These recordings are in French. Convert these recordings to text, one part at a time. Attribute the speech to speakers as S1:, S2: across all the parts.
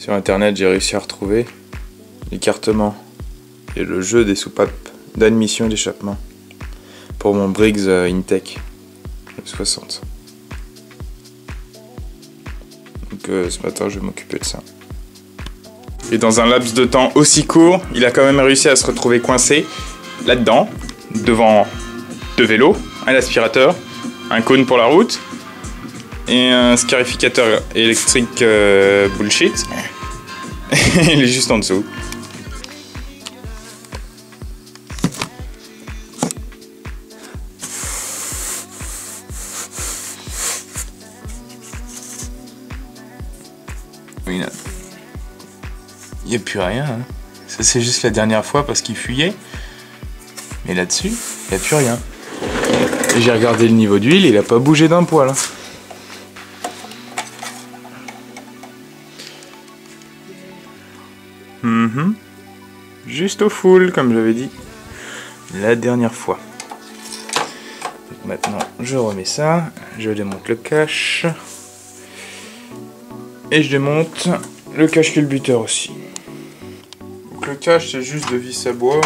S1: Sur internet, j'ai réussi à retrouver l'écartement et le jeu des soupapes d'admission et d'échappement pour mon Briggs Intech F60. Donc ce matin, je vais m'occuper de ça. Et dans un laps de temps aussi court, il a quand même réussi à se retrouver coincé là-dedans, devant 2 vélos, un aspirateur, un cône pour la route et un scarificateur électrique bullshit. Il est juste en dessous. Il n'y a plus rien. Hein. Ça c'est juste la dernière fois parce qu'il fuyait. Mais là-dessus, il n'y a plus rien. Et j'ai regardé le niveau d'huile, il n'a pas bougé d'un poil. Juste au full, comme j'avais dit la dernière fois. Donc maintenant, je remets ça, je démonte le cache. Et je démonte le cache culbuteur aussi. Donc le cache, c'est juste de vis à bois.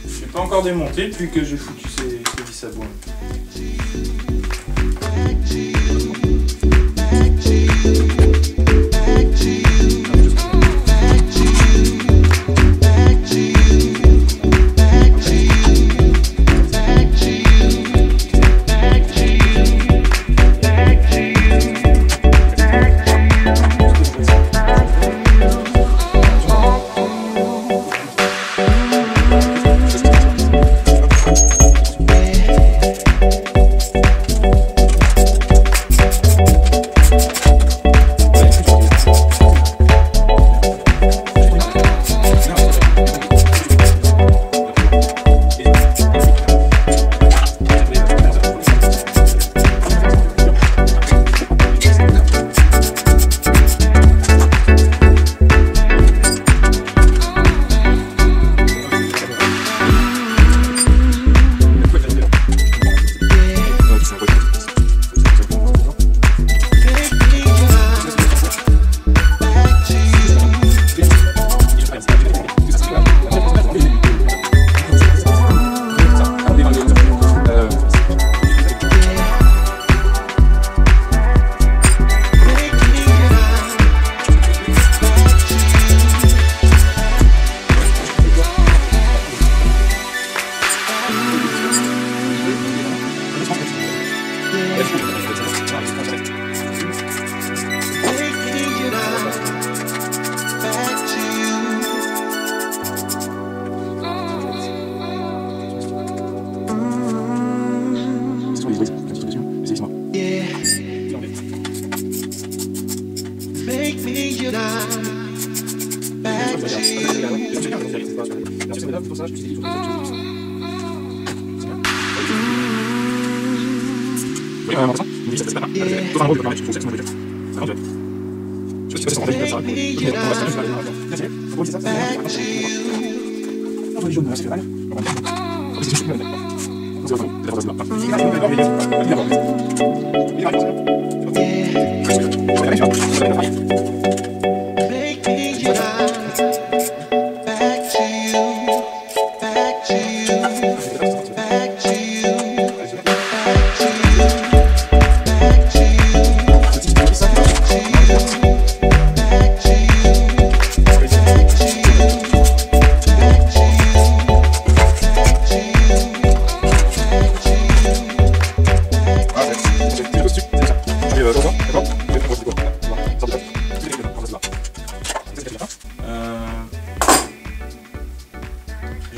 S1: Je l'ai pas encore démonté depuis que j'ai foutu ces vis à bois.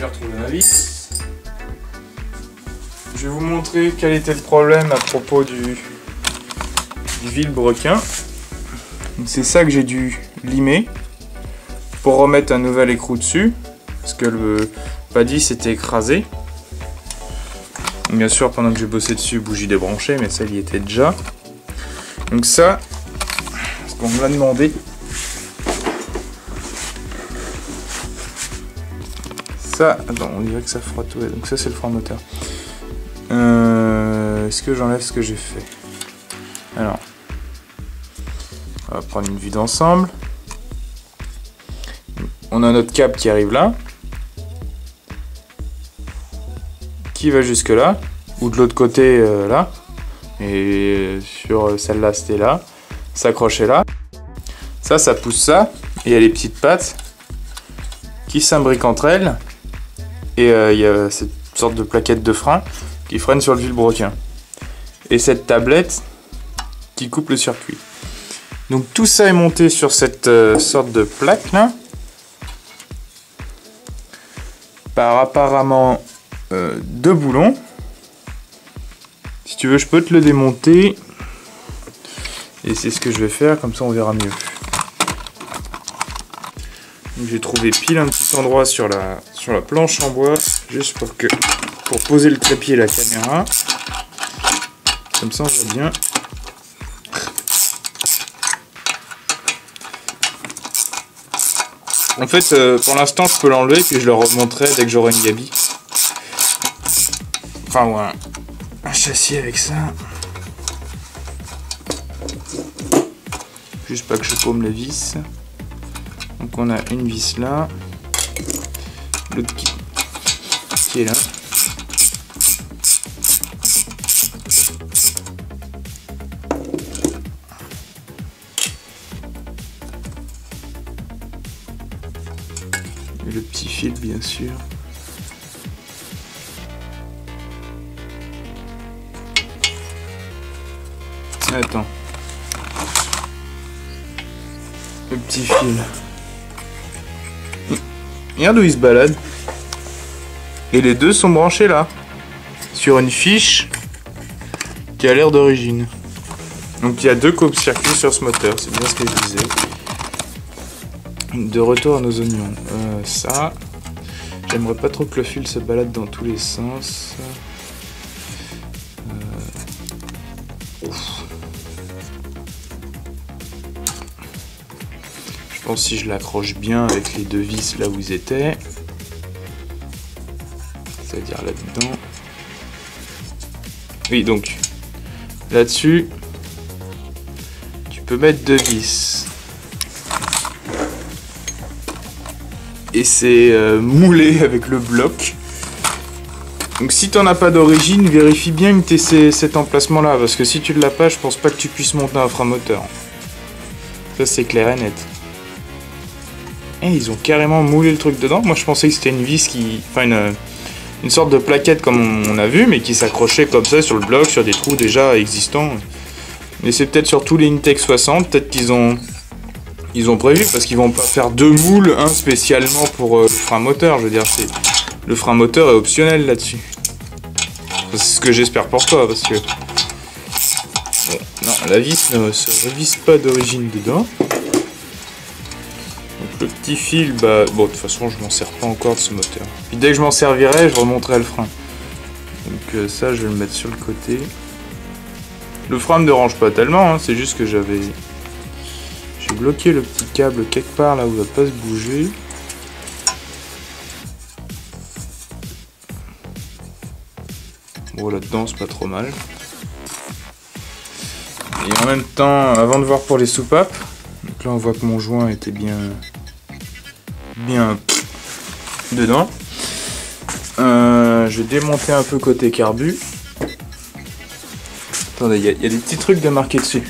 S1: J'ai retrouvé ma vis. Je vais vous montrer quel était le problème à propos du vilebrequin. C'est ça que j'ai dû limer pour remettre un nouvel écrou dessus parce que le paddy s'était écrasé. Bien sûr, pendant que j'ai bossé dessus, bougie débranchée, mais ça il y était déjà. Donc ça, ce qu'on me l'a demandé. ça, attends, on dirait que ça frotte, ouais, donc ça c'est le frein moteur. Est-ce que j'enlève ce que j'ai fait? Alors, on va prendre une vue d'ensemble. On a notre câble qui arrive là, qui va jusque là, ou de l'autre côté là, et sur celle-là c'était là, s'accrocher là. Ça pousse ça, et il y a les petites pattes qui s'imbriquent entre elles, et il y a cette sorte de plaquette de frein qui freine sur le vilebrequin. Et cette tablette qui coupe le circuit. Donc tout ça est monté sur cette sorte de plaque là, par apparemment 2 boulons. Si tu veux, je peux te le démonter. Et c'est ce que je vais faire, comme ça on verra mieux. J'ai trouvé pile un petit endroit sur la planche en bois, juste pour poser le trépied et la caméra. Comme ça on voit bien. En fait, pour l'instant, je peux l'enlever puis je le remonterai dès que j'aurai une gabi. Enfin, ouais, un châssis avec ça. Juste pas que je paume la vis. Donc on a une vis là, l'autre qui est là. Et le petit fil bien sûr. Attends. Le petit fil. Regarde où il se balade. Et les deux sont branchés là. Sur une fiche qui a l'air d'origine. Donc il y a 2 coupe-circuits sur ce moteur. C'est bien ce que je disais. De retour à nos oignons. Ça. J'aimerais pas trop que le fil se balade dans tous les sens. Je pense si je l'accroche bien avec les 2 vis là où ils étaient, c'est-à-dire là-dedans. Oui, donc là-dessus, tu peux mettre 2 vis. Et c'est moulé avec le bloc. Donc si tu n'en as pas d'origine, vérifie bien que tu aies cet emplacement là, parce que si tu ne l'as pas, je pense pas que tu puisses monter un frein moteur. Ça c'est clair et net. Et ils ont carrément moulé le truc dedans. Moi je pensais que c'était une vis qui... Enfin une sorte de plaquette comme on a vu, mais qui s'accrochait comme ça sur le bloc, sur des trous déjà existants. Mais c'est peut-être sur tous les Intech 60, peut-être qu'ils ont prévu, parce qu'ils vont pas faire 2 moules, un spécialement pour le frein moteur. Je veux dire, le frein moteur est optionnel là-dessus. C'est ce que j'espère pour toi, parce que... Bon, non, la vis ne se revisse pas d'origine dedans. Le petit fil, bah bon, de toute façon je m'en sers pas encore de ce moteur. Puis dès que je m'en servirai, je remonterai le frein. Donc ça je vais le mettre sur le côté. Le frein me dérange pas tellement, hein, c'est juste que j'ai bloqué le petit câble quelque part là où il va pas se bouger. Bon là-dedans c'est pas trop mal. Et en même temps, avant de voir pour les soupapes, donc là on voit que mon joint était bien dedans. Je vais démonter un peu côté carbu. Attendez, il y a des petits trucs de marquer dessus.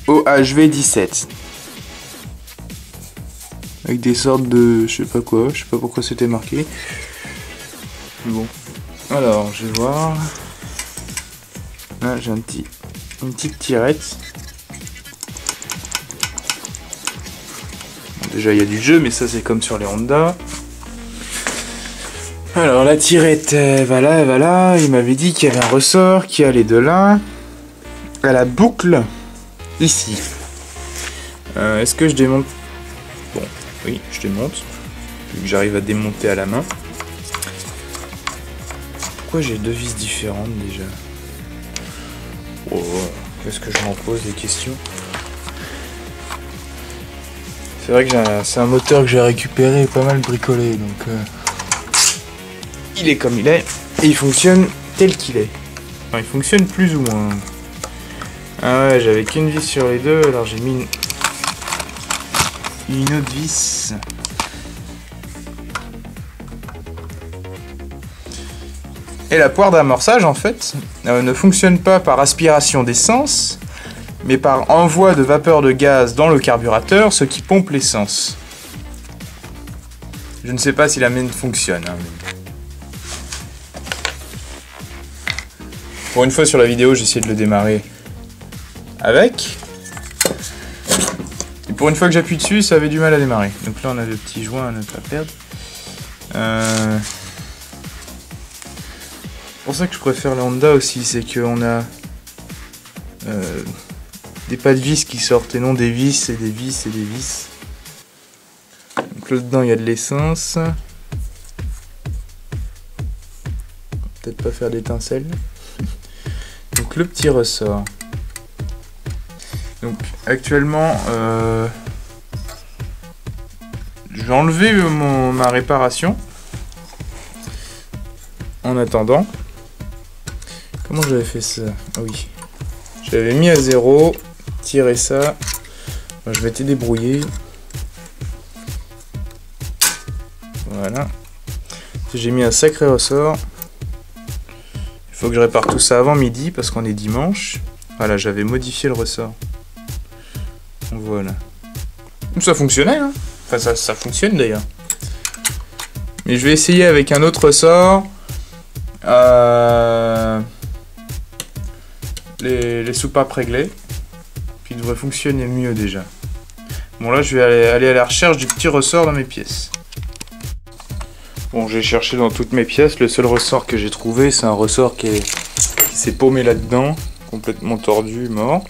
S1: OHV 17. Avec des sortes de... je sais pas quoi, je sais pas pourquoi c'était marqué. Bon. Alors, je vais voir. Là, j'ai une petite tirette. Bon, déjà, il y a du jeu, mais ça, c'est comme sur les Honda. Alors, la tirette, voilà. Il m'avait dit qu'il y avait un ressort qui allait de là à la boucle ici. Est-ce que je démonte? Bon, oui, je démonte. Vu que j'arrive à démonter à la main. Pourquoi j'ai 2 vis différentes déjà? Oh, qu'est-ce que je m'en pose des questions? C'est vrai que c'est un moteur que j'ai récupéré et pas mal bricolé, donc il est comme il est et il fonctionne tel qu'il est. Enfin, il fonctionne plus ou moins. Ah ouais, j'avais qu'une vis sur les deux, alors j'ai mis une autre vis. Et la poire d'amorçage, en fait, ne fonctionne pas par aspiration d'essence, mais par envoi de vapeur de gaz dans le carburateur, ce qui pompe l'essence. Je ne sais pas si la mienne fonctionne. Hein, mais... Pour une fois sur la vidéo, j'ai essayé de le démarrer avec. Et pour une fois que j'appuie dessus, ça avait du mal à démarrer. Donc là, on a le petit joint à ne pas perdre. C'est pour ça que je préfère la Honda aussi, c'est qu'on a des pas de vis qui sortent et non des vis et des vis et des vis. Donc là dedans il y a de l'essence. Peut-être pas faire d'étincelles. Donc le petit ressort. Donc actuellement je vais enlever ma réparation. En attendant, comment j'avais fait ça? Ah oui, j'avais mis à 0, tiré ça. Bon, je m'étais débrouillé. Voilà. J'ai mis un sacré ressort. Il faut que je répare tout ça avant midi parce qu'on est dimanche. Voilà, j'avais modifié le ressort. Voilà. Ça fonctionnait, hein. Enfin, ça fonctionne d'ailleurs. Mais je vais essayer avec un autre ressort. Les soupapes réglées. Puis il devrait fonctionner mieux déjà. Bon, là, je vais aller à la recherche du petit ressort dans mes pièces. Bon, j'ai cherché dans toutes mes pièces. Le seul ressort que j'ai trouvé, c'est un ressort qui s'est paumé là-dedans. Complètement tordu, mort.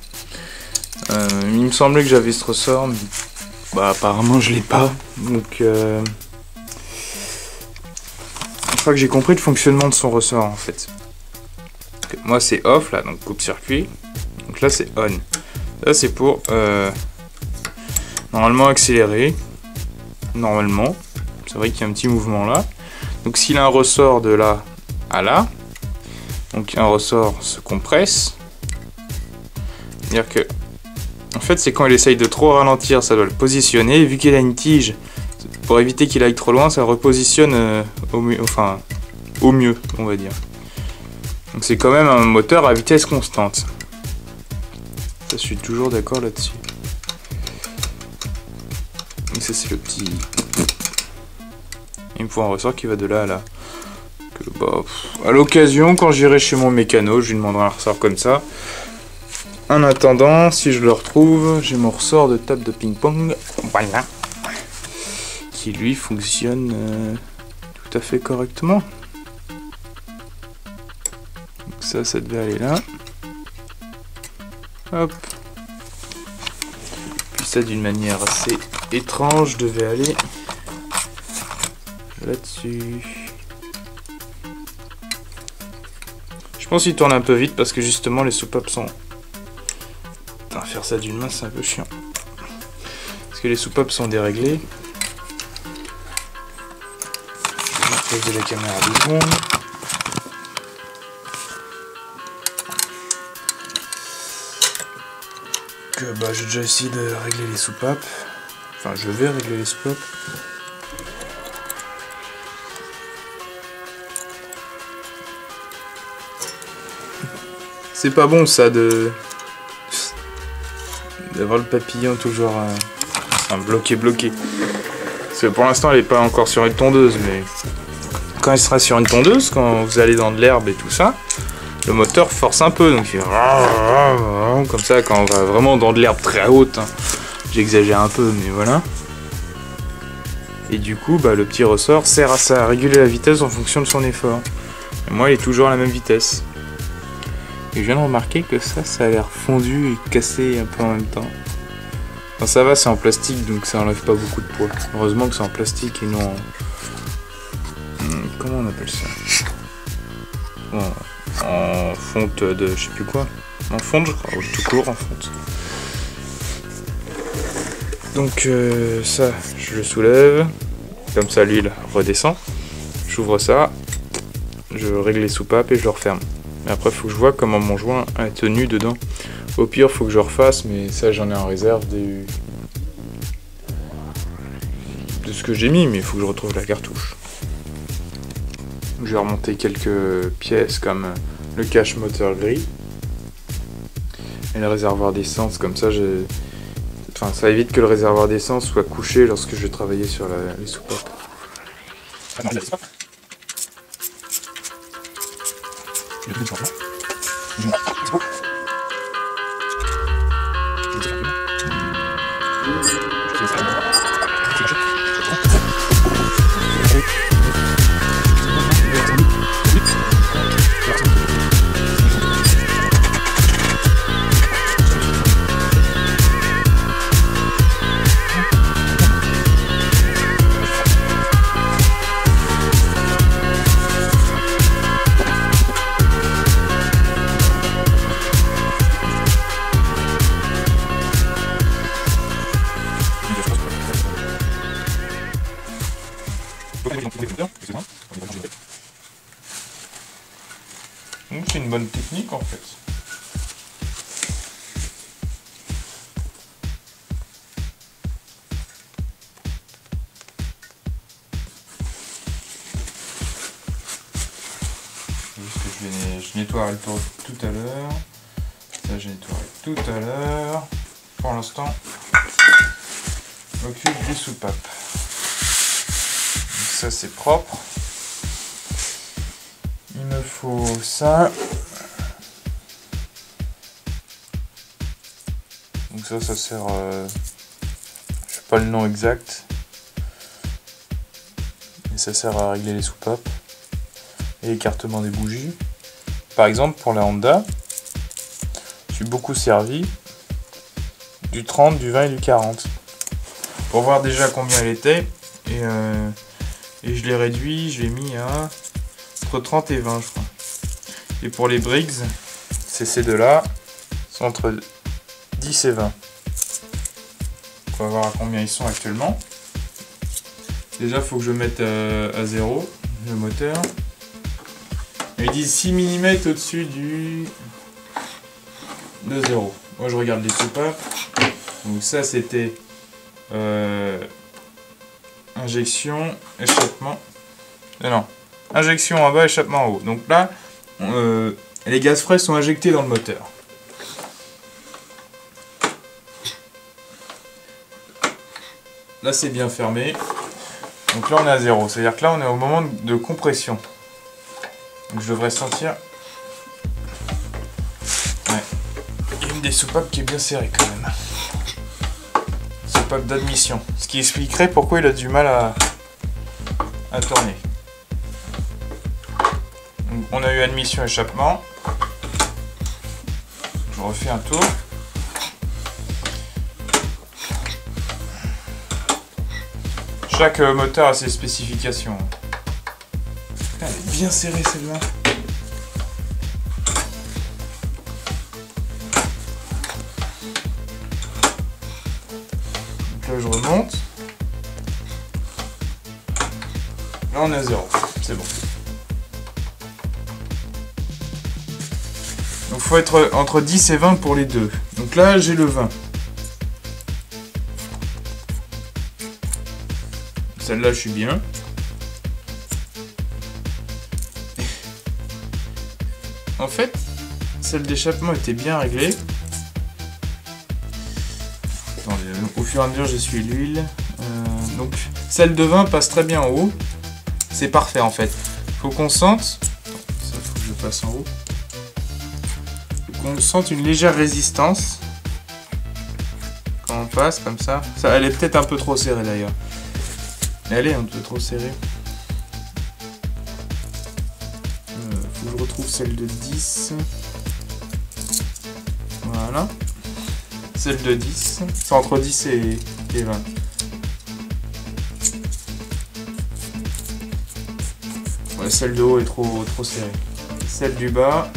S1: Il me semblait que j'avais ce ressort, mais bah, apparemment je l'ai pas. Donc une fois que j'ai compris le fonctionnement de son ressort en fait. Moi c'est off là, donc coupe-circuit. Donc là c'est on. Là c'est pour normalement accélérer. Normalement. C'est vrai qu'il y a un petit mouvement là. Donc s'il a un ressort de là à là, donc un ressort se compresse. C'est-à-dire que en fait, c'est quand il essaye de trop ralentir, ça doit le positionner. Et vu qu'il a une tige, pour éviter qu'il aille trop loin, ça le repositionne au mieux, on va dire. Donc c'est quand même un moteur à vitesse constante. Ça, je suis toujours d'accord là-dessus. Et ça, c'est le petit... Il me faut un ressort qui va de là à là. Que, bah, à l'occasion, quand j'irai chez mon mécano, je lui demanderai un ressort comme ça. En attendant, si je le retrouve, j'ai mon ressort de table de ping-pong, voilà, qui lui fonctionne tout à fait correctement. Donc ça devait aller là. Hop. Puis ça, d'une manière assez étrange, devait aller là-dessus. Je pense qu'il tourne un peu vite parce que justement les soupapes sont... Faire ça d'une main c'est un peu chiant parce que les soupapes sont déréglées. Je vais juste poser la caméra 2 secondes. Que bah j'ai déjà essayé de régler les soupapes. Enfin je vais régler les soupapes. C'est pas bon ça d'avoir le papillon toujours bloqué. Parce que pour l'instant elle n'est pas encore sur une tondeuse, mais quand elle sera sur une tondeuse, quand vous allez dans de l'herbe et tout ça, le moteur force un peu, donc il fait comme ça quand on va vraiment dans de l'herbe très haute. Hein. J'exagère un peu, mais voilà. Et du coup, bah, le petit ressort sert à ça, à réguler la vitesse en fonction de son effort. Et moi, il est toujours à la même vitesse. Et je viens de remarquer que ça a l'air fondu et cassé un peu en même temps. Enfin, ça va, c'est en plastique, donc ça enlève pas beaucoup de poids. Heureusement que c'est en plastique et non en... Comment on appelle ça? Bon, en fonte de... je sais plus quoi. En fonte, je crois, ou tout court en fonte. Donc ça, je le soulève. Comme ça, l'huile redescend. J'ouvre ça. Je règle les soupapes et je le referme. Mais après, il faut que je vois comment mon joint est tenu dedans. Au pire, il faut que je refasse, mais ça, j'en ai en réserve de ce que j'ai mis, mais il faut que je retrouve la cartouche. Je vais remonter quelques pièces comme le cache moteur gris et le réservoir d'essence, comme ça ça évite que le réservoir d'essence soit couché lorsque je vais travailler sur les soupapes. Donc c'est une bonne technique en fait. Je nettoierai le tour tout à l'heure. Ça je nettoierai tout à l'heure. Pour l'instant, je m'occupe des soupapes. Donc ça c'est propre. Il me faut ça. Donc ça sert, je sais pas le nom exact, mais ça sert à régler les soupapes et l'écartement des bougies. Par exemple pour la Honda, je suis beaucoup servi du 30, du 20 et du 40 pour voir déjà combien elle était et je l'ai réduit, je l'ai mis à entre 30 et 20 je crois. Et pour les Briggs, c'est ces deux-là, sont entre 10 et 20. On va voir à combien ils sont actuellement. Déjà, il faut que je mette à 0 le moteur. Ils disent 6 mm au-dessus de 0. Moi, je regarde les soupapes. Donc ça, c'était injection, échappement. Non, injection en bas, échappement en haut. Donc là, les gaz frais sont injectés dans le moteur. Là c'est bien fermé. Donc là on est à 0. C'est-à-dire que là on est au moment de compression. Donc je devrais sentir. Ouais. Il y a une des soupapes qui est bien serrée quand même. Soupape d'admission. Ce qui expliquerait pourquoi il a du mal à tourner. Donc, on a eu admission échappement. Je refais un tour. Chaque moteur a ses spécifications. Elle est bien serrée celle-là. Donc là je remonte. Là on est à 0. C'est bon. Donc il faut être entre 10 et 20 pour les deux. Donc là j'ai le 20. Celle-là, je suis bien. En fait, celle d'échappement était bien réglée. Attendez, au fur et à mesure, j'essuie l'huile. Donc, celle de 20 passe très bien en haut. C'est parfait, en fait. Faut qu'on sente... Ça, faut que je passe en haut. Faut qu'on sente une légère résistance. Quand on passe, comme ça. Elle est peut-être un peu trop serrée, d'ailleurs. Elle est un peu trop serrée. Faut que je retrouve celle de 10. Voilà. Celle de 10. C'est entre 10 et 20. Ouais, celle de haut est trop serrée. Celle du bas,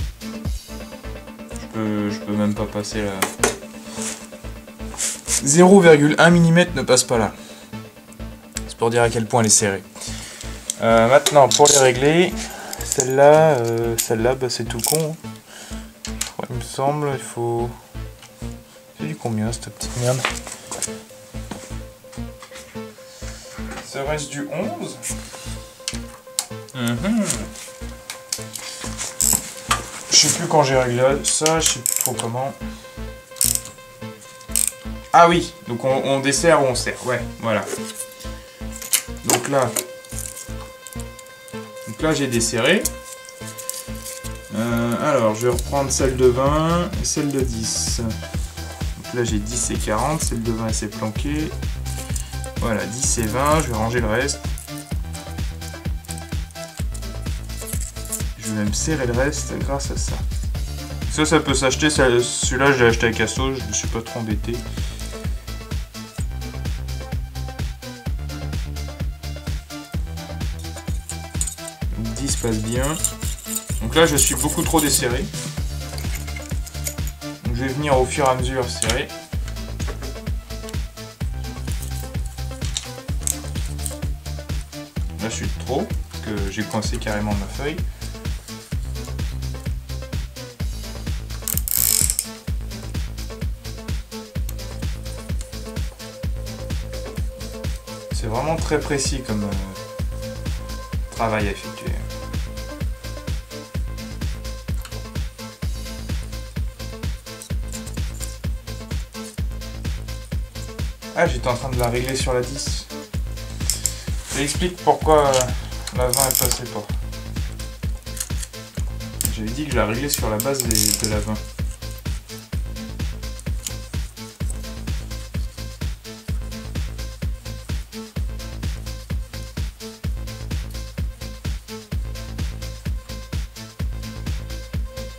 S1: je peux même pas passer là. 0,1 mm ne passe pas là. C'est pour dire à quel point elle est serrée. Maintenant, pour les régler, celle-là, bah, c'est tout con. Je crois, il me semble, il faut... C'est du combien cette petite merde? Ça reste du 11. Je sais plus quand j'ai réglé ça, je sais plus trop comment. Ah oui, donc on dessert ou on serre, ouais, voilà. Donc là j'ai desserré. Alors je vais reprendre celle de 20 et celle de 10. Donc là j'ai 10 et 40, celle de 20 elle s'est planquée. Voilà, 10 et 20, je vais ranger le reste. Je vais même serrer le reste grâce à ça. Ça peut s'acheter, celui-là je l'ai acheté à Casso, je ne me suis pas trop embêté. 10 passe bien. Donc là je suis beaucoup trop desserré. Donc je vais venir au fur et à mesure serrer. Là je suis de trop, parce que j'ai coincé carrément ma feuille. C'est vraiment très précis comme travail à effectuer. Ah, j'étais en train de la régler sur la 10. Ça explique pourquoi la 20 est passée pas. J'avais dit que je la réglais sur la base de la 20.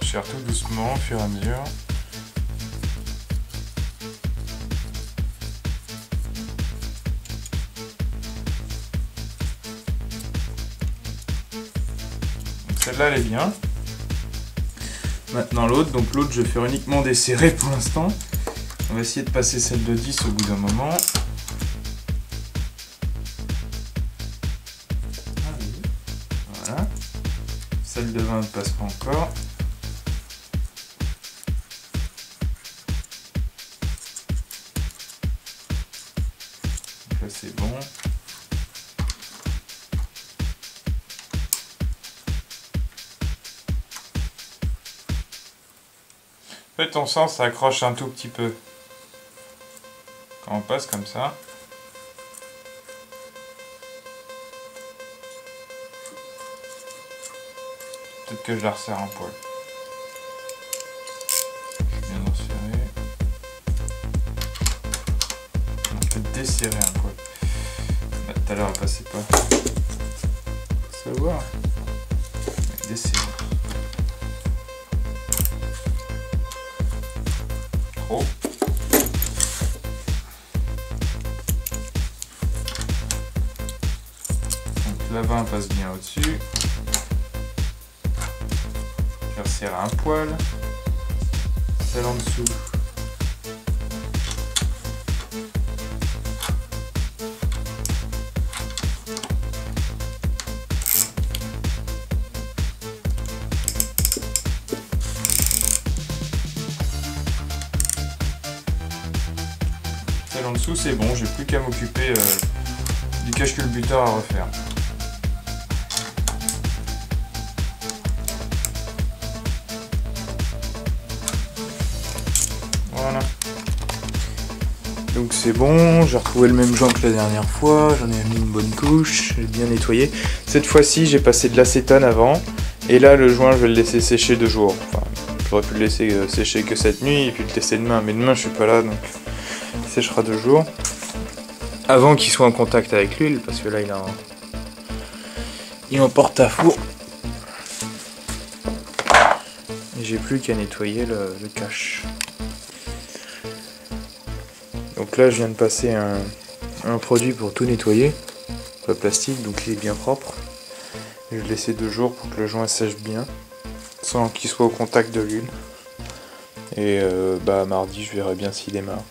S1: Je serre tout doucement au fur et à mesure. Celle-là elle est bien. Maintenant l'autre, donc l'autre je vais faire uniquement des serrés pour l'instant. On va essayer de passer celle de 10 au bout d'un moment. Voilà. Celle de 20 ne passe pas encore. Donc là c'est bon. En fait, on sent ça accroche un tout petit peu quand on passe comme ça. Peut-être que je la resserre un poil. Je viens d'en serrer. On peut desserrer un poil. Bah, tout à l'heure, elle passait pas. Faut savoir. Desserrer. Trop. Donc la 20 passe bien au-dessus. Je vais resserrer un poil. Celle en dessous. Celle en dessous c'est bon, j'ai plus qu'à m'occuper du cache-culbuteur à refaire. Voilà. Donc c'est bon, j'ai retrouvé le même joint que la dernière fois, j'en ai mis une bonne couche, j'ai bien nettoyé. Cette fois-ci j'ai passé de l'acétone avant, et là le joint je vais le laisser sécher 2 jours. Enfin, j'aurais pu le laisser sécher que cette nuit et puis le tester demain, mais demain je suis pas là donc il séchera 2 jours. Avant qu'il soit en contact avec l'huile, parce que là il est en porte-à-four. Et j'ai plus qu'à nettoyer le cache. Donc là je viens de passer un produit pour tout nettoyer, le plastique, donc il est bien propre. Je vais le laisser 2 jours pour que le joint sèche bien, sans qu'il soit au contact de l'huile. Et bah mardi je verrai bien s'il démarre.